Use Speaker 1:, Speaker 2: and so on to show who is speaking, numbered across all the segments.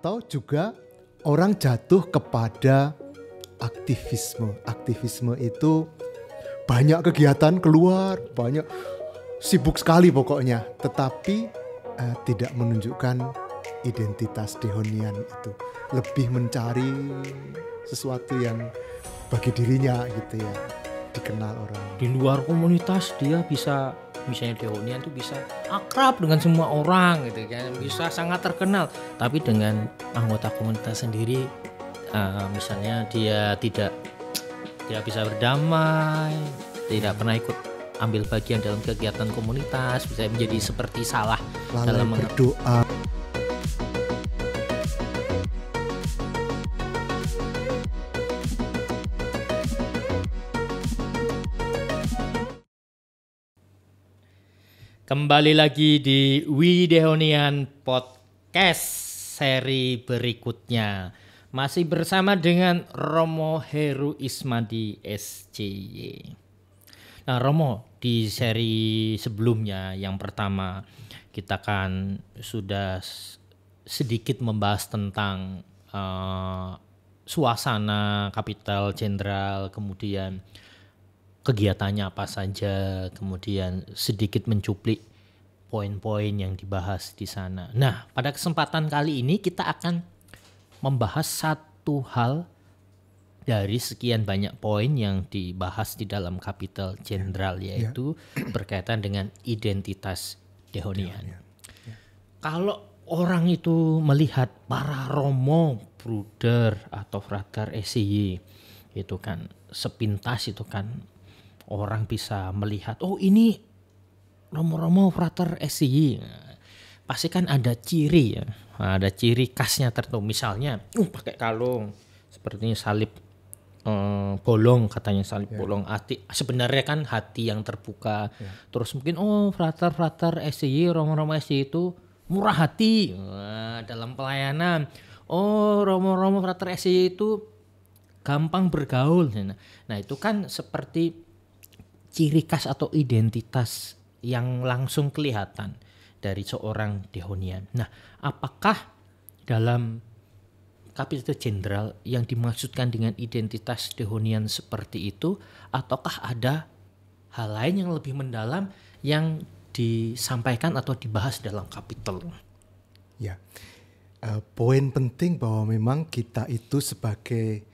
Speaker 1: atau juga orang jatuh kepada aktivisme. Aktivisme itu banyak kegiatan keluar, banyak sibuk sekali pokoknya, tetapi tidak menunjukkan identitas Dehonian itu. Lebih mencari sesuatu yang bagi dirinya gitu ya, dikenal orang.
Speaker 2: Di luar komunitas dia bisa, misalnya Dehonian itu bisa akrab dengan semua orang gitu kan, bisa sangat terkenal. Tapi dengan anggota komunitas sendiri, misalnya dia tidak bisa berdamai, tidak pernah ikut ambil bagian dalam kegiatan komunitas, bisa menjadi seperti salah
Speaker 1: Lalai
Speaker 2: dalam
Speaker 1: berdoa.
Speaker 2: Kembali lagi di Widehonian Podcast seri berikutnya. Masih bersama dengan Romo Heru Ismadi SCY. Nah Romo, di seri sebelumnya yang pertama kita kan sudah sedikit membahas tentang suasana Kapitol Jenderal, kemudian kegiatannya apa saja, kemudian sedikit mencuplik poin-poin yang dibahas di sana. Nah, pada kesempatan kali ini kita akan membahas satu hal dari sekian banyak poin yang dibahas di dalam Kapitol Jenderal, yaitu berkaitan dengan identitas Dehonian. Kalau orang itu melihat para romo, bruder atau frater SCY, itu kan sepintas itu kan orang bisa melihat, oh ini romo-romo frater SCY. Nah, pasti kan ada ciri ya, ada ciri khasnya tertentu. Misalnya, pakai kalung seperti salib bolong, katanya salib bolong hati. Sebenarnya kan hati yang terbuka. Terus mungkin frater SCY, romo-romo SCY itu murah hati dalam pelayanan. Romo-romo frater SCY itu gampang bergaul. Nah itu kan seperti ciri khas atau identitas yang langsung kelihatan dari seorang Dehonian. Nah, apakah dalam Kapitol Jenderal yang dimaksudkan dengan identitas Dehonian seperti itu, ataukah ada hal lain yang lebih mendalam yang disampaikan atau dibahas dalam Kapitol?
Speaker 1: Ya, poin penting bahwa memang kita itu sebagai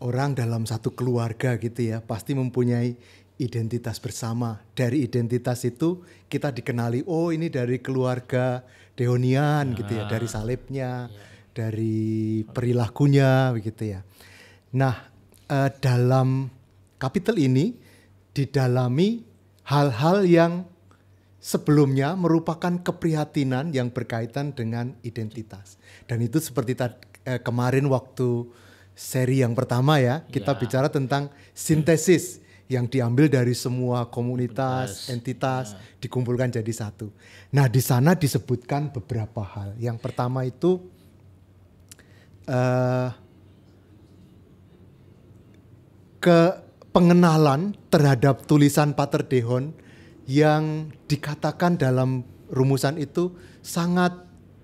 Speaker 1: orang dalam satu keluarga gitu ya, pasti mempunyai identitas bersama. Dari identitas itu kita dikenali, oh ini dari keluarga Dehonian gitu ya, dari salibnya, dari perilakunya begitu ya. Nah, dalam Kapitol ini didalami hal-hal yang sebelumnya merupakan keprihatinan yang berkaitan dengan identitas. Dan itu seperti kemarin waktu seri yang pertama ya, kita bicara tentang sintesis yang diambil dari semua komunitas, entitas, dikumpulkan jadi satu. Nah, di sana disebutkan beberapa hal. Yang pertama itu pengenalan terhadap tulisan Pater Dehon yang dikatakan dalam rumusan itu sangat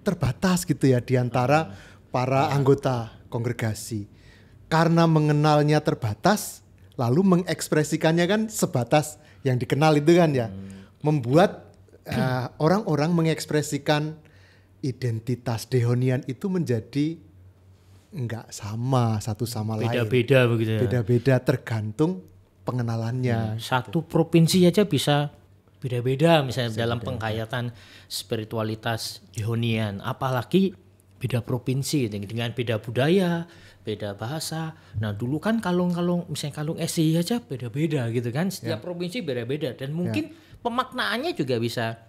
Speaker 1: terbatas gitu ya di antara para anggota kongregasi. Karena mengenalnya terbatas, lalu mengekspresikannya kan sebatas yang dikenal itu kan ya, membuat orang-orang mengekspresikan identitas Dehonian itu menjadi enggak sama satu sama lain.
Speaker 2: Beda-beda begitu ya.
Speaker 1: Beda-beda tergantung pengenalannya.
Speaker 2: Satu provinsi aja bisa beda-beda misalnya dalam penghayatan spiritualitas Dehonian, apalagi beda provinsi dengan beda budaya, beda bahasa. Nah dulu kan misalnya kalung SCY aja beda-beda gitu kan, setiap provinsi beda-beda dan mungkin pemaknaannya juga bisa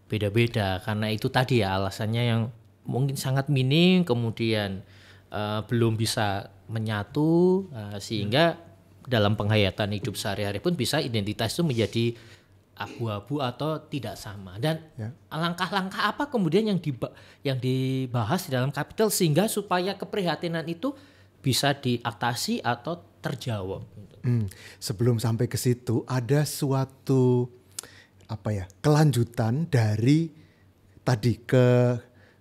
Speaker 2: beda-beda karena itu tadi ya alasannya yang mungkin sangat minim, kemudian belum bisa menyatu, sehingga dalam penghayatan hidup sehari-hari pun bisa identitas itu menjadi abu-abu atau tidak sama. Dan langkah-langkah apa kemudian yang dibahas di dalam Kapitol sehingga supaya keprihatinan itu bisa diatasi atau terjawab.
Speaker 1: Sebelum sampai ke situ ada suatu kelanjutan dari tadi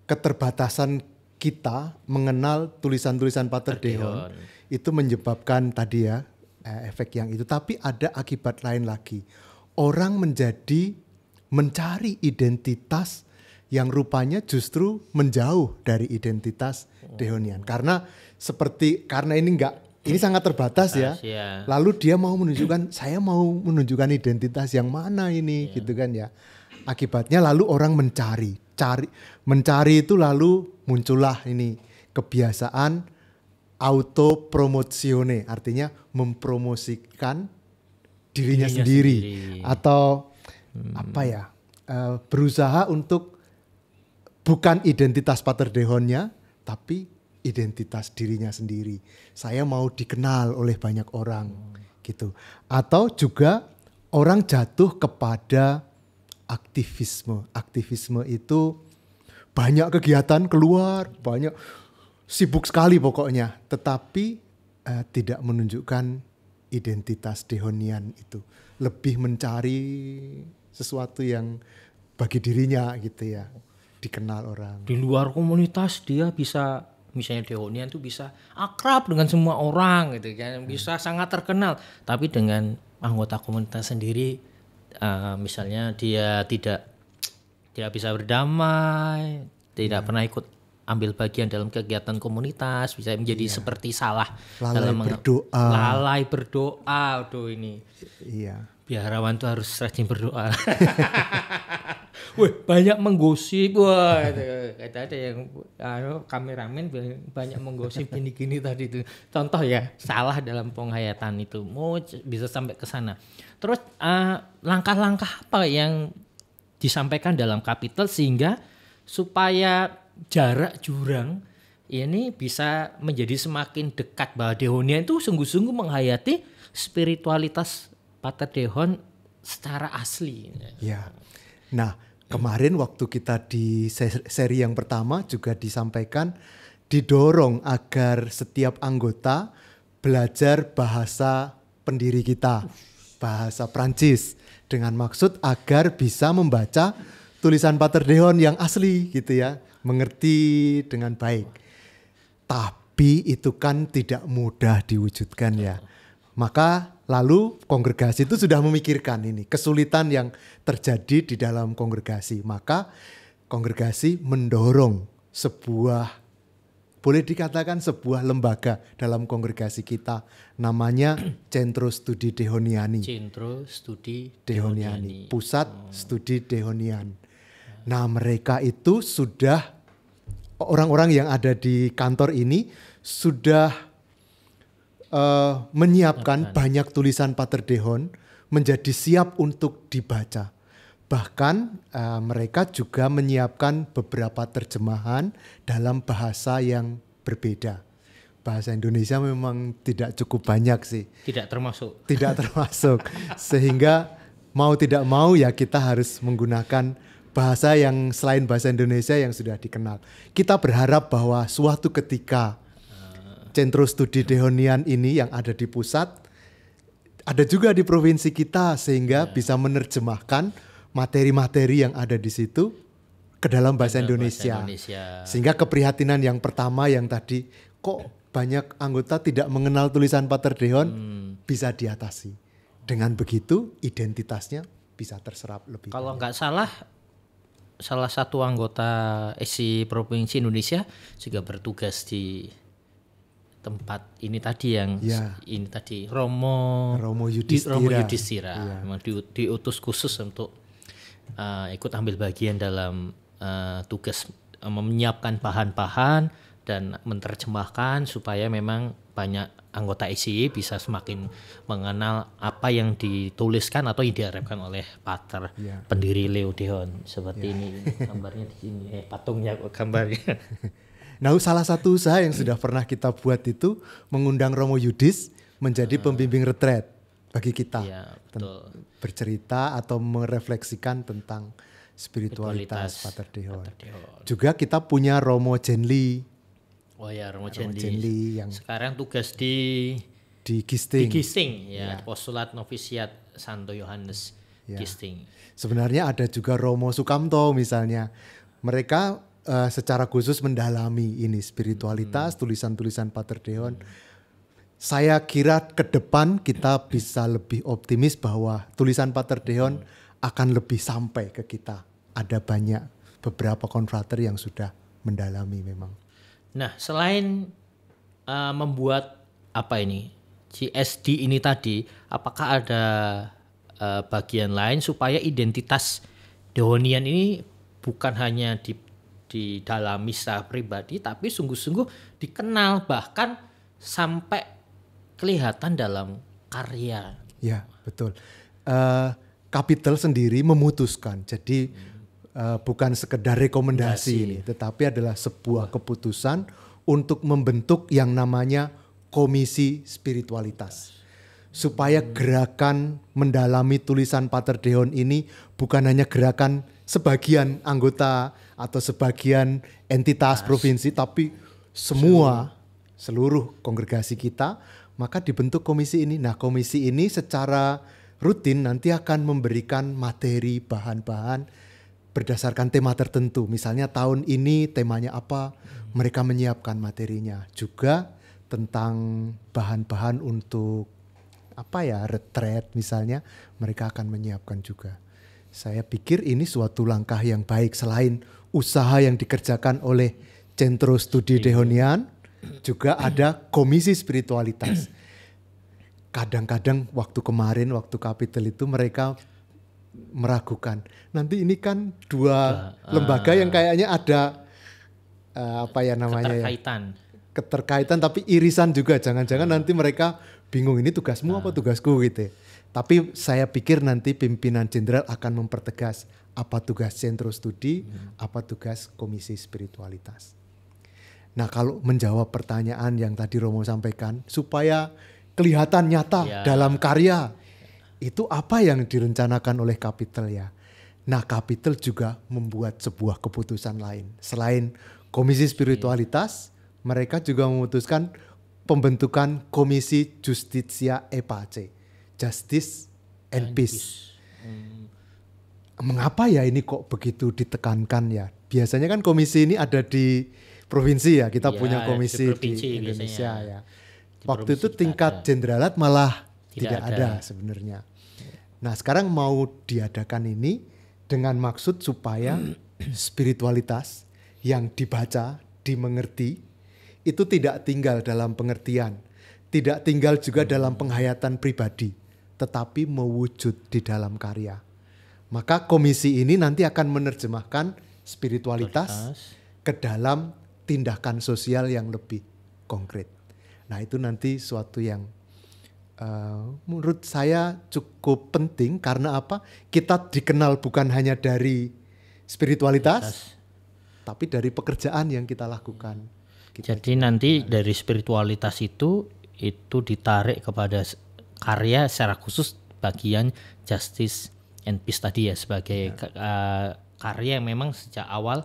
Speaker 1: keterbatasan kita mengenal tulisan-tulisan Pater Deon itu menyebabkan tadi ya efek yang itu. Tapi ada akibat lain lagi. Orang mencari identitas yang rupanya justru menjauh dari identitas Deonian. Karena ini sangat terbatas ya. Lalu dia mau menunjukkan, saya mau menunjukkan identitas yang mana ini gitu kan ya. Akibatnya lalu orang mencari itu lalu muncullah ini kebiasaan autopromozione, artinya mempromosikan dirinya sendiri. Atau berusaha untuk bukan identitas Pater Deonnya tapi identitas dirinya sendiri. Saya mau dikenal oleh banyak orang gitu. Atau juga orang jatuh kepada aktivisme. Aktivisme itu banyak kegiatan keluar, banyak sibuk sekali pokoknya, tetapi tidak menunjukkan identitas Deonian itu. Lebih mencari sesuatu yang bagi dirinya gitu ya, dikenal orang.
Speaker 2: Di luar komunitas dia bisa, misalnya Deonian tuh bisa akrab dengan semua orang gitu kan, bisa sangat terkenal. Tapi dengan anggota komunitas sendiri, misalnya dia tidak bisa berdamai, tidak pernah ikut ambil bagian dalam kegiatan komunitas, bisa menjadi seperti salah lalai berdoa. Aduh ini.
Speaker 1: Iya.
Speaker 2: Biarawan tuh harus rajin berdoa. Wih, banyak menggosip, wah, ada yang kameramen banyak menggosip gini-gini tadi itu. Contoh ya, salah dalam penghayatan itu, mau bisa sampai ke sana. Terus langkah-langkah apa yang disampaikan dalam kapitel sehingga supaya jarak jurang ini bisa menjadi semakin dekat, bahwa Deonian itu sungguh-sungguh menghayati spiritualitas Pater Deon secara asli.
Speaker 1: Ya. Nah, kemarin waktu kita di seri yang pertama juga disampaikan, didorong agar setiap anggota belajar bahasa pendiri kita, bahasa Prancis, dengan maksud agar bisa membaca tulisan Pater Deon yang asli gitu ya, mengerti dengan baik. Tapi itu kan tidak mudah diwujudkan ya. Maka lalu kongregasi itu sudah memikirkan ini kesulitan yang terjadi di dalam kongregasi. Maka kongregasi mendorong boleh dikatakan sebuah lembaga dalam kongregasi kita, namanya Centro Studi Deoniani.
Speaker 2: Centro Studi
Speaker 1: Deoniani, Pusat Studi Deonian. Nah, mereka itu sudah, orang-orang yang ada di kantor ini sudah menyiapkan banyak tulisan Pater Deon menjadi siap untuk dibaca. Bahkan mereka juga menyiapkan beberapa terjemahan dalam bahasa yang berbeda. Bahasa Indonesia memang tidak cukup banyak sih.
Speaker 2: Tidak termasuk.
Speaker 1: Sehingga mau tidak mau ya kita harus menggunakan bahasa yang selain bahasa Indonesia yang sudah dikenal. Kita berharap bahwa suatu ketika Centro Studi Deonian ini yang ada di pusat, ada juga di provinsi kita, sehingga bisa menerjemahkan materi-materi yang ada di situ ke dalam bahasa Indonesia. Sehingga keprihatinan yang pertama yang tadi, kok banyak anggota tidak mengenal tulisan Pater Deon, bisa diatasi. Dengan begitu identitasnya bisa terserap lebih.
Speaker 2: Kalau nggak salah satu anggota SI Provinsi Indonesia juga bertugas di tempat ini tadi yang ini tadi Romo Yudhistira. Memang diutus khusus untuk ikut ambil bagian dalam tugas menyiapkan bahan-bahan dan menerjemahkan supaya memang banyak anggota SI bisa semakin mengenal apa yang dituliskan atau yang diharapkan oleh Pater pendiri Leo Deon. Seperti ini gambarnya di sini, patungnya gambarnya.
Speaker 1: Nah, salah satu usaha yang sudah pernah kita buat itu mengundang Romo Yudis menjadi pembimbing retret bagi kita. Bercerita atau merefleksikan tentang spiritualitas Pater Deon. Juga kita punya Romo Jenli.
Speaker 2: Oh ya, Romo Jenli yang sekarang tugas di
Speaker 1: Gisting.
Speaker 2: Di Gisting ya, Postulat Novisiat Santo Yohanes Gisting.
Speaker 1: Sebenarnya ada juga Romo Sukamto misalnya. Mereka secara khusus mendalami ini spiritualitas, tulisan-tulisan Pater Deon. Saya kira ke depan kita bisa lebih optimis bahwa tulisan Pater Deon akan lebih sampai ke kita. Ada banyak beberapa konfrater yang sudah mendalami memang.
Speaker 2: Nah, selain membuat apa ini CSD ini tadi, apakah ada bagian lain supaya identitas Deonian ini bukan hanya didalami secara pribadi, tapi sungguh-sungguh dikenal bahkan sampai kelihatan dalam karya?
Speaker 1: Ya, betul. Kapitel sendiri memutuskan, jadi bukan sekedar rekomendasi ini, tetapi adalah sebuah keputusan untuk membentuk yang namanya komisi spiritualitas. Supaya gerakan mendalami tulisan Pater Deon ini bukan hanya gerakan sebagian anggota atau sebagian entitas provinsi, tapi seluruh kongregasi kita, maka dibentuk komisi ini. Nah, komisi ini secara rutin nanti akan memberikan materi, bahan-bahan berdasarkan tema tertentu. Misalnya tahun ini temanya apa, mereka menyiapkan materinya. Juga tentang bahan-bahan untuk retreat misalnya, mereka akan menyiapkan juga. Saya pikir ini suatu langkah yang baik selain usaha yang dikerjakan oleh Centro Studi Deonian, juga ada komisi spiritualitas. Kadang-kadang waktu kapitel itu mereka meragukan. Nanti ini kan dua lembaga yang kayaknya ada keterkaitan tapi irisan juga. Jangan-jangan nanti mereka bingung ini tugasmu apa tugasku gitu. Tapi saya pikir nanti pimpinan jenderal akan mempertegas apa tugas Centro Studi, apa tugas komisi spiritualitas. Nah, kalau menjawab pertanyaan yang tadi Romo sampaikan, supaya kelihatan nyata dalam karya, itu apa yang direncanakan oleh kapitel ya. Nah, kapitel juga membuat sebuah keputusan lain. Selain komisi spiritualitas, mereka juga memutuskan pembentukan komisi Justitia et Pace, Justice and Peace. Mengapa ya ini kok begitu ditekankan ya? Biasanya kan komisi ini ada di provinsi ya, kita punya komisi di Indonesia ya. Waktu itu tingkat jenderal malah tidak ada sebenarnya. Nah, sekarang mau diadakan ini dengan maksud supaya spiritualitas yang dibaca, dimengerti, itu tidak tinggal dalam pengertian, tidak tinggal juga dalam penghayatan pribadi, tetapi mewujud di dalam karya. Maka komisi ini nanti akan menerjemahkan spiritualitas ke dalam tindakan sosial yang lebih konkret. Nah, itu nanti suatu yang menurut saya cukup penting. Karena apa? Kita dikenal bukan hanya dari spiritualitas, tapi dari pekerjaan yang kita lakukan.
Speaker 2: Jadi nanti dari spiritualitas itu ditarik kepada karya secara khusus bagian Justice and Peace tadi ya, sebagai karya yang memang sejak awal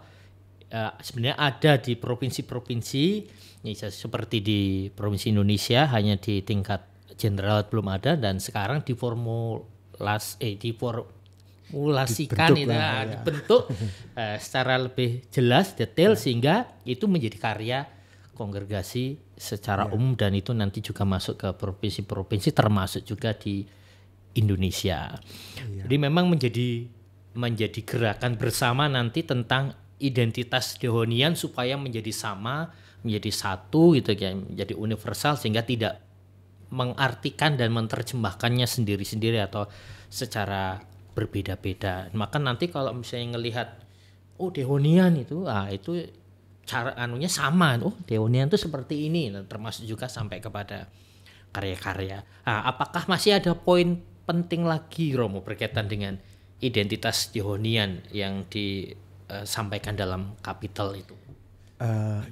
Speaker 2: sebenarnya ada di provinsi-provinsi seperti di Provinsi Indonesia hanya di tingkat jenderal belum ada, dan sekarang diformulasikan dibentuk secara lebih jelas, detail, sehingga itu menjadi karya kongregasi secara umum, dan itu nanti juga masuk ke provinsi-provinsi termasuk juga di Indonesia. Jadi memang menjadi gerakan bersama nanti tentang identitas Deonian supaya menjadi sama, menjadi satu gitu ya, menjadi universal, sehingga tidak mengartikan dan menerjemahkannya sendiri-sendiri atau secara berbeda-beda. Maka nanti kalau misalnya ngelihat Deonian itu cara anunya sama, Deonian itu seperti ini, termasuk juga sampai kepada karya-karya. Apakah masih ada poin penting lagi Romo berkaitan dengan identitas Deonian yang disampaikan dalam kapitel itu?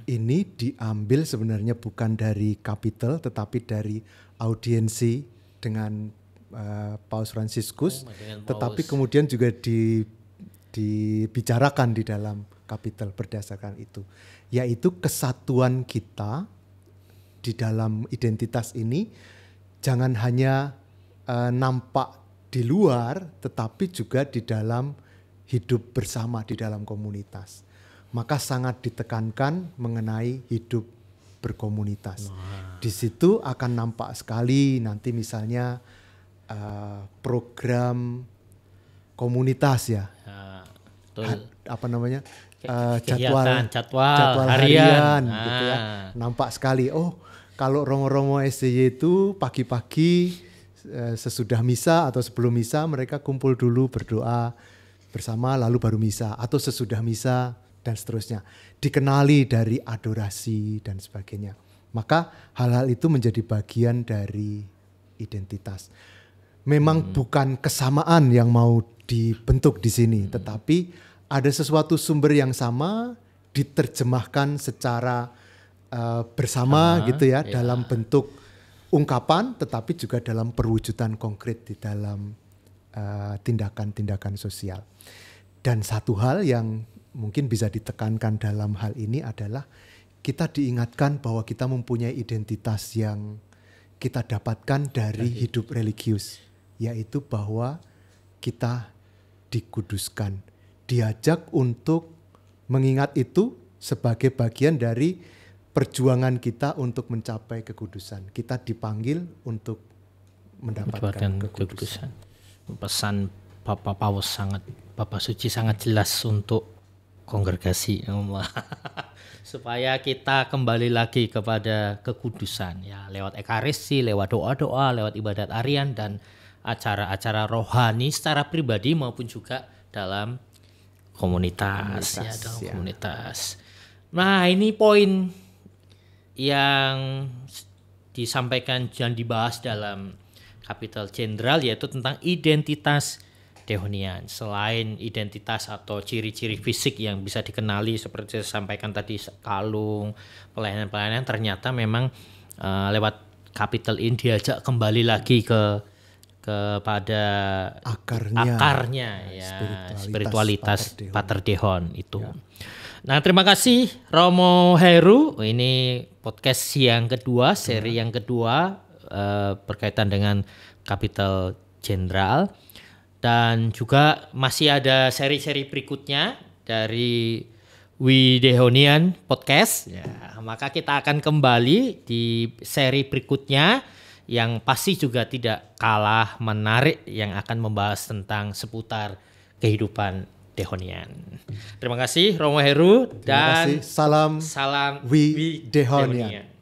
Speaker 1: Ini diambil sebenarnya bukan dari kapitel, tetapi dari audiensi dengan Paus Fransiskus, tetapi kemudian juga dibicarakan di dalam kapitel berdasarkan itu, yaitu kesatuan kita di dalam identitas ini jangan hanya nampak di luar, tetapi juga di dalam hidup bersama di dalam komunitas. maka sangat ditekankan mengenai hidup berkomunitas. Di situ akan nampak sekali nanti misalnya program komunitas ya. Apa namanya?
Speaker 2: Jadwal
Speaker 1: harian gitu ya. Nampak sekali. Oh, kalau Romo-romo SDY itu pagi-pagi sesudah misa atau sebelum misa mereka kumpul dulu berdoa bersama lalu baru misa, atau sesudah misa dan seterusnya. Dikenali dari adorasi dan sebagainya. Maka hal-hal itu menjadi bagian dari identitas. Memang bukan kesamaan yang mau dibentuk di sini, tetapi ada sesuatu sumber yang sama diterjemahkan secara bersama gitu ya, dalam bentuk ungkapan, tetapi juga dalam perwujudan konkret di dalam tindakan-tindakan sosial. Dan satu hal yang mungkin bisa ditekankan dalam hal ini adalah kita diingatkan bahwa kita mempunyai identitas yang kita dapatkan dari hidup religius, yaitu bahwa kita dikuduskan, diajak untuk mengingat itu sebagai bagian dari perjuangan kita untuk mencapai kekudusan. Kita dipanggil untuk mendapatkan kekudusan.
Speaker 2: Pesan Bapak Paus Bapak Suci sangat jelas untuk kongregasi supaya kita kembali lagi kepada kekudusan ya, lewat ekaristi, lewat doa-doa, lewat ibadat harian dan acara-acara rohani secara pribadi maupun juga dalam komunitas. Nah, ini poin yang disampaikan dan dibahas dalam Kapitel Jenderal, yaitu tentang identitas Dehonian. Selain identitas atau ciri-ciri fisik yang bisa dikenali seperti saya sampaikan tadi, kalung, pelayanan-pelayanan, ternyata memang lewat kapitel ini diajak kembali lagi kepada akarnya ya, spiritualitas Pater Dehon itu. Ya. Nah, terima kasih Romo Heru. Ini podcast yang kedua, seri yang kedua berkaitan dengan Kapitel Jenderal. Dan juga masih ada seri-seri berikutnya dari We Dehonian Podcast. Ya, maka kita akan kembali di seri berikutnya yang pasti juga tidak kalah menarik, yang akan membahas tentang seputar kehidupan Dehonian. Terima kasih Romo Heru dan
Speaker 1: salam We Dehonian.